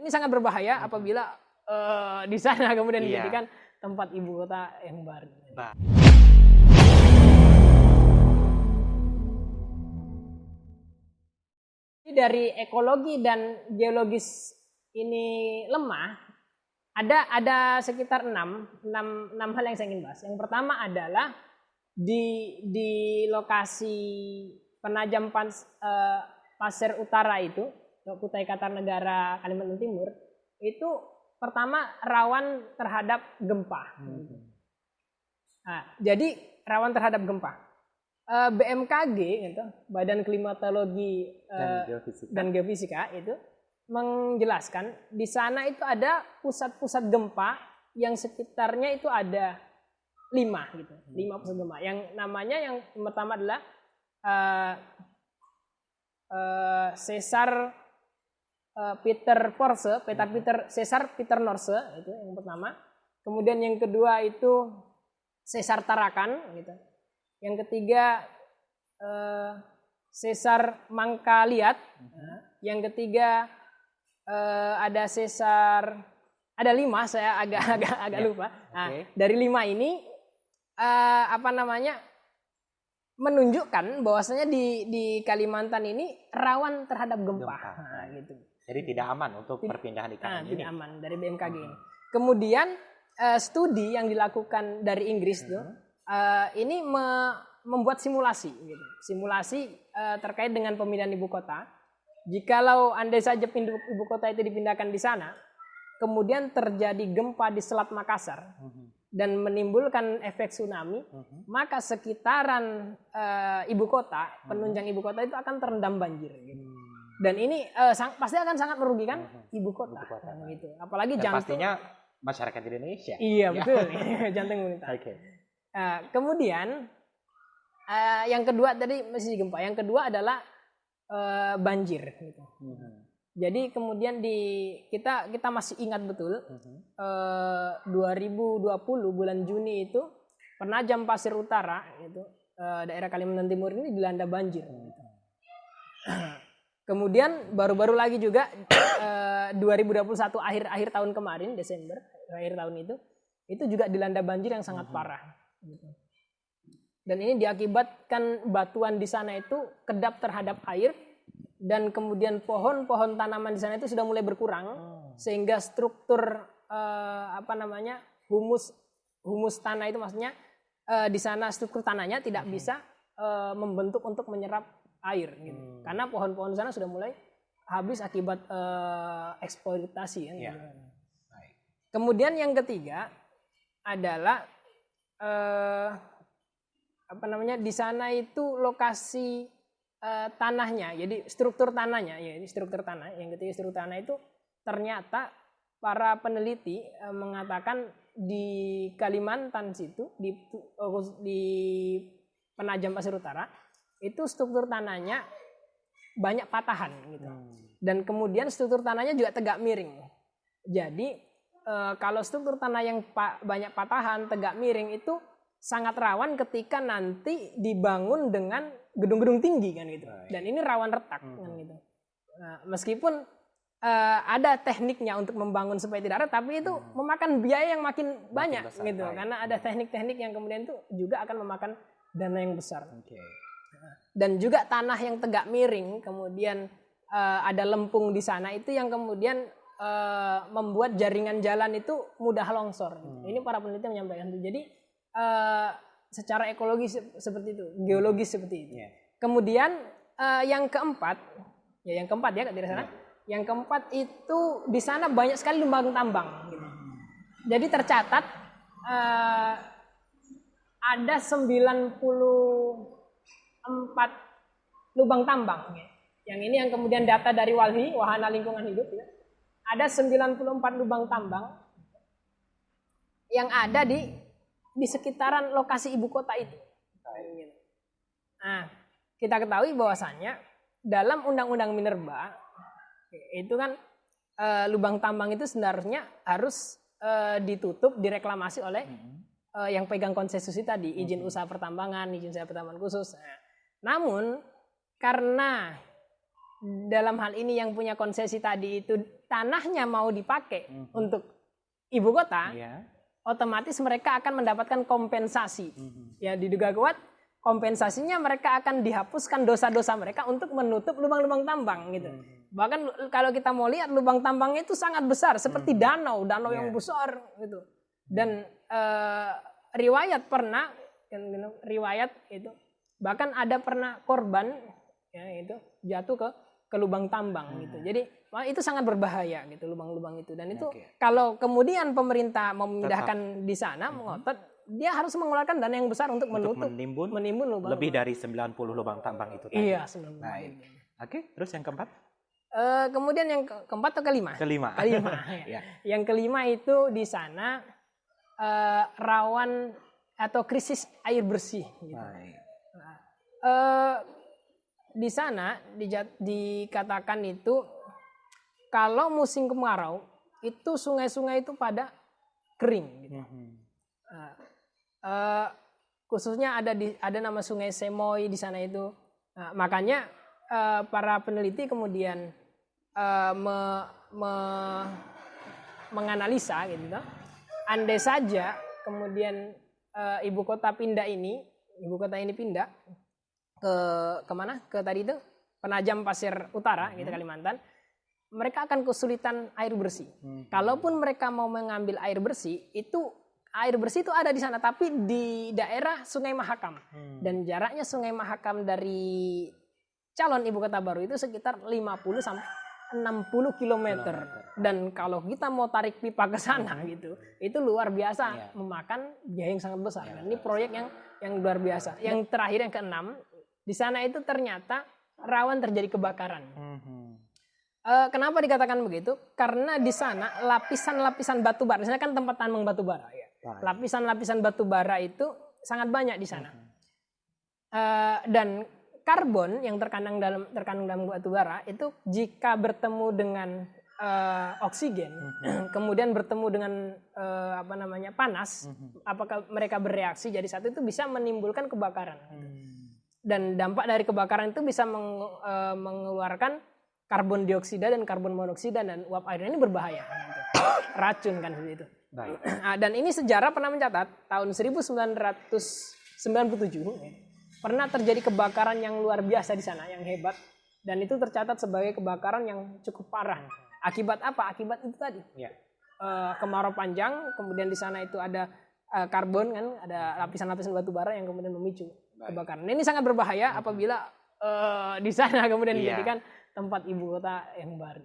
ini sangat berbahaya apabila di sana kemudian dijadikan tempat ibu kota yang baru. Dari ekologi dan geologis ini lemah, ada sekitar 6 hal yang saya ingin bahas. Yang pertama adalah di lokasi penajam pasir utara itu, Kutai Kartanegara, Kalimantan Timur, itu pertama rawan terhadap gempa. Nah, jadi rawan terhadap gempa. BMKG, gitu, Badan Klimatologi dan Geofisika itu menjelaskan di sana itu ada pusat-pusat gempa yang sekitarnya itu ada 5 gitu, 5 pusat gempa. Yang namanya yang pertama adalah Cesar Peter Porse, Cesar Peter Norse itu yang pertama. Kemudian yang kedua itu Cesar Tarakan gitu. Yang ketiga Cesar Mangkaliat. Yang ketiga ada Cesar, ada 5, saya agak lupa. Nah, dari 5 ini menunjukkan bahwasanya di Kalimantan ini rawan terhadap gempa. Nah, gitu. Jadi tidak aman untuk perpindahan ikan ini. Tidak aman dari BMKG ini. Kemudian studi yang dilakukan dari Inggris ini membuat simulasi, gitu. Simulasi terkait dengan pemindahan ibu kota. Jikalau andai saja ibu kota itu dipindahkan di sana, kemudian terjadi gempa di Selat Makassar dan menimbulkan efek tsunami, maka sekitaran ibu kota, penunjang ibu kota itu akan terendam banjir. Gitu. Dan ini pasti akan sangat merugikan ibu kota. Gitu. Apalagi dan jantung. Pastinya masyarakat Indonesia. Iya betul, jantung imunitas. Kemudian yang kedua tadi masih gempa. Yang kedua adalah banjir. Gitu. Jadi kemudian kita masih ingat betul 2020 bulan Juni itu penajam pasir utara itu daerah Kalimantan Timur ini dilanda banjir. Kemudian baru-baru lagi juga 2021 akhir tahun kemarin Desember akhir tahun itu juga dilanda banjir yang sangat parah. Dan ini diakibatkan batuan di sana itu kedap terhadap air. Dan kemudian pohon-pohon tanaman di sana itu sudah mulai berkurang sehingga struktur humus tanah itu maksudnya di sana struktur tanahnya tidak bisa membentuk untuk menyerap air gitu. Karena pohon-pohon di sana sudah mulai habis akibat eksploitasi gitu. Kemudian yang ketiga adalah di sana itu lokasi tanahnya, jadi struktur tanahnya, struktur tanah. Yang ketiga struktur tanah itu ternyata para peneliti mengatakan di Kalimantan situ di penajam pasir utara itu struktur tanahnya banyak patahan gitu. Dan kemudian struktur tanahnya juga tegak miring. Jadi kalau struktur tanah yang banyak patahan, tegak miring itu sangat rawan ketika nanti dibangun dengan gedung-gedung tinggi kan gitu. Dan ini rawan retak kan gitu. Nah, meskipun ada tekniknya untuk membangun supaya tidak retak, tapi itu memakan biaya yang makin banyak besar, gitu. Karena ada teknik-teknik yang kemudian itu juga akan memakan dana yang besar. Dan juga tanah yang tegak miring, kemudian ada lempung di sana itu yang kemudian membuat jaringan jalan itu mudah longsor. Gitu. Ini para peneliti menyampaikan itu. Jadi secara ekologi seperti itu, geologis seperti itu. Kemudian yang keempat ya Kak di sana. Yang keempat itu di sana banyak sekali lubang tambang. Gitu. Jadi tercatat ada 94 lubang tambang. Yang ini yang kemudian data dari Walhi, Wahana Lingkungan Hidup. Ya. Ada 94 lubang tambang yang ada di sekitaran lokasi ibu kota itu. Nah, kita ketahui bahwasannya dalam Undang-Undang Minerba itu kan lubang tambang itu sebenarnya harus ditutup, direklamasi oleh yang pegang konsesi tadi, izin usaha pertambangan, izin usaha pertambangan khusus. Nah, namun karena dalam hal ini yang punya konsesi tadi itu tanahnya mau dipakai untuk ibu kota, otomatis mereka akan mendapatkan kompensasi. Ya, diduga kuat kompensasinya mereka akan dihapuskan dosa-dosa mereka untuk menutup lubang-lubang tambang gitu. Bahkan kalau kita mau lihat lubang tambangnya itu sangat besar seperti danau yang besar gitu. Dan riwayat itu bahkan ada pernah korban ya itu jatuh ke lubang tambang gitu. Jadi itu sangat berbahaya gitu lubang-lubang itu. Dan itu kalau kemudian pemerintah memindahkan di sana mengotot, dia harus mengeluarkan dana yang besar untuk menimbun lubang. Lebih dari 90 lubang tambang itu tadi. Iya, 90. Oke, terus yang keempat? Kemudian yang keempat atau kelima? Kelima. Ya. Yang kelima itu di sana rawan atau krisis air bersih. Gitu. Di sana dikatakan itu kalau musim kemarau itu sungai-sungai itu pada kering. Gitu. Khususnya ada nama sungai Semoy di sana itu. Makanya para peneliti kemudian menganalisa gitu. Andai saja kemudian ibu kota ini pindah ke mana? Ke tadi itu Penajam Pasir Utara gitu Kalimantan. Mereka akan kesulitan air bersih. Kalaupun mereka mau mengambil air bersih itu ada di sana tapi di daerah Sungai Mahakam. Dan jaraknya Sungai Mahakam dari calon ibu kota baru itu sekitar 50 sampai 60 km. Dan kalau kita mau tarik pipa ke sana gitu, itu luar biasa memakan biaya yang sangat besar. Dan ini proyek yang luar biasa. Yang terakhir yang keenam, di sana itu ternyata rawan terjadi kebakaran. Kenapa dikatakan begitu? Karena di sana lapisan-lapisan batu bara, di sana kan tempat tambang batu bara ya. Lapisan-lapisan batu bara itu sangat banyak di sana. Dan karbon yang terkandung dalam batu bara itu jika bertemu dengan oksigen, kemudian bertemu dengan panas, apakah mereka bereaksi jadi satu itu bisa menimbulkan kebakaran. Dan dampak dari kebakaran itu bisa mengeluarkan karbon dioksida dan karbon monoksida dan uap airnya ini berbahaya. Racun kan seperti itu. Dan ini sejarah pernah mencatat tahun 1997 pernah terjadi kebakaran yang luar biasa di sana, yang hebat. Dan itu tercatat sebagai kebakaran yang cukup parah. Akibat apa? Akibat itu tadi. Kemarau panjang, kemudian di sana itu ada karbon kan, ada lapisan-lapisan batu bara yang kemudian memicu kebakaran. Ini sangat berbahaya apabila di sana kemudian dijadikan tempat ibu kota yang baru.